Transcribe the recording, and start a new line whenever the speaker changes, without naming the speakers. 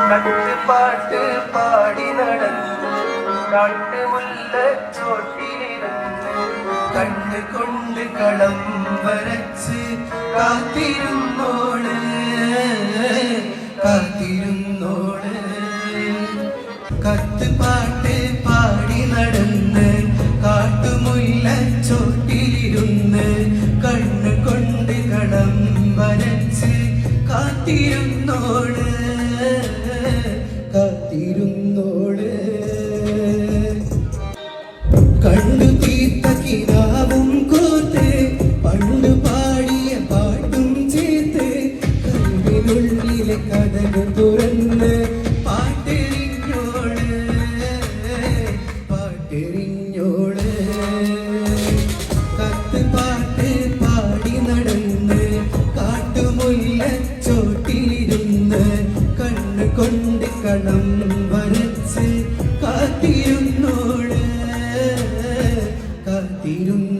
കട്ടുപാട്ട് പാടി നടന്നു കാട്ടുമുല്ലച്ചോട്ടിലിരുന്ന് കണ്ടുകൊണ്ട് കളം വരച്ച് കാത്തിരുന്നോള് കാത്തിരുന്നോള് കത്തുപാട്ട് പാടി നടന്ന് കാട്ടുമുല്ലച്ചോട്ടിലിരുന്ന് കണ്ണുകൊണ്ട് കളം വരച്ച് കാത്തിരുന്നോള് കാത്തിരുന്നോള് കണ്ടു തീർത്ത കിനാവും കോർത്ത് പണ്ടു പാടിയ പാട്ടും ചേർത്ത് കൽവിനുള്ളിലെ കഥകൾ തുറന്ന് പാട്ടെറിഞ്ഞോള് പാട്ടെറിഞ്ഞോള് കത്ത് പാട്ട് പാടി നടന്ന് കാട്ടുമുല്ലച്ചോട്ടിലിരുന്ന് കണ്ണുകൊണ്ട് കളം വരച്ച് കാത്തിരുന്നോള് കാത്തിരുന്നു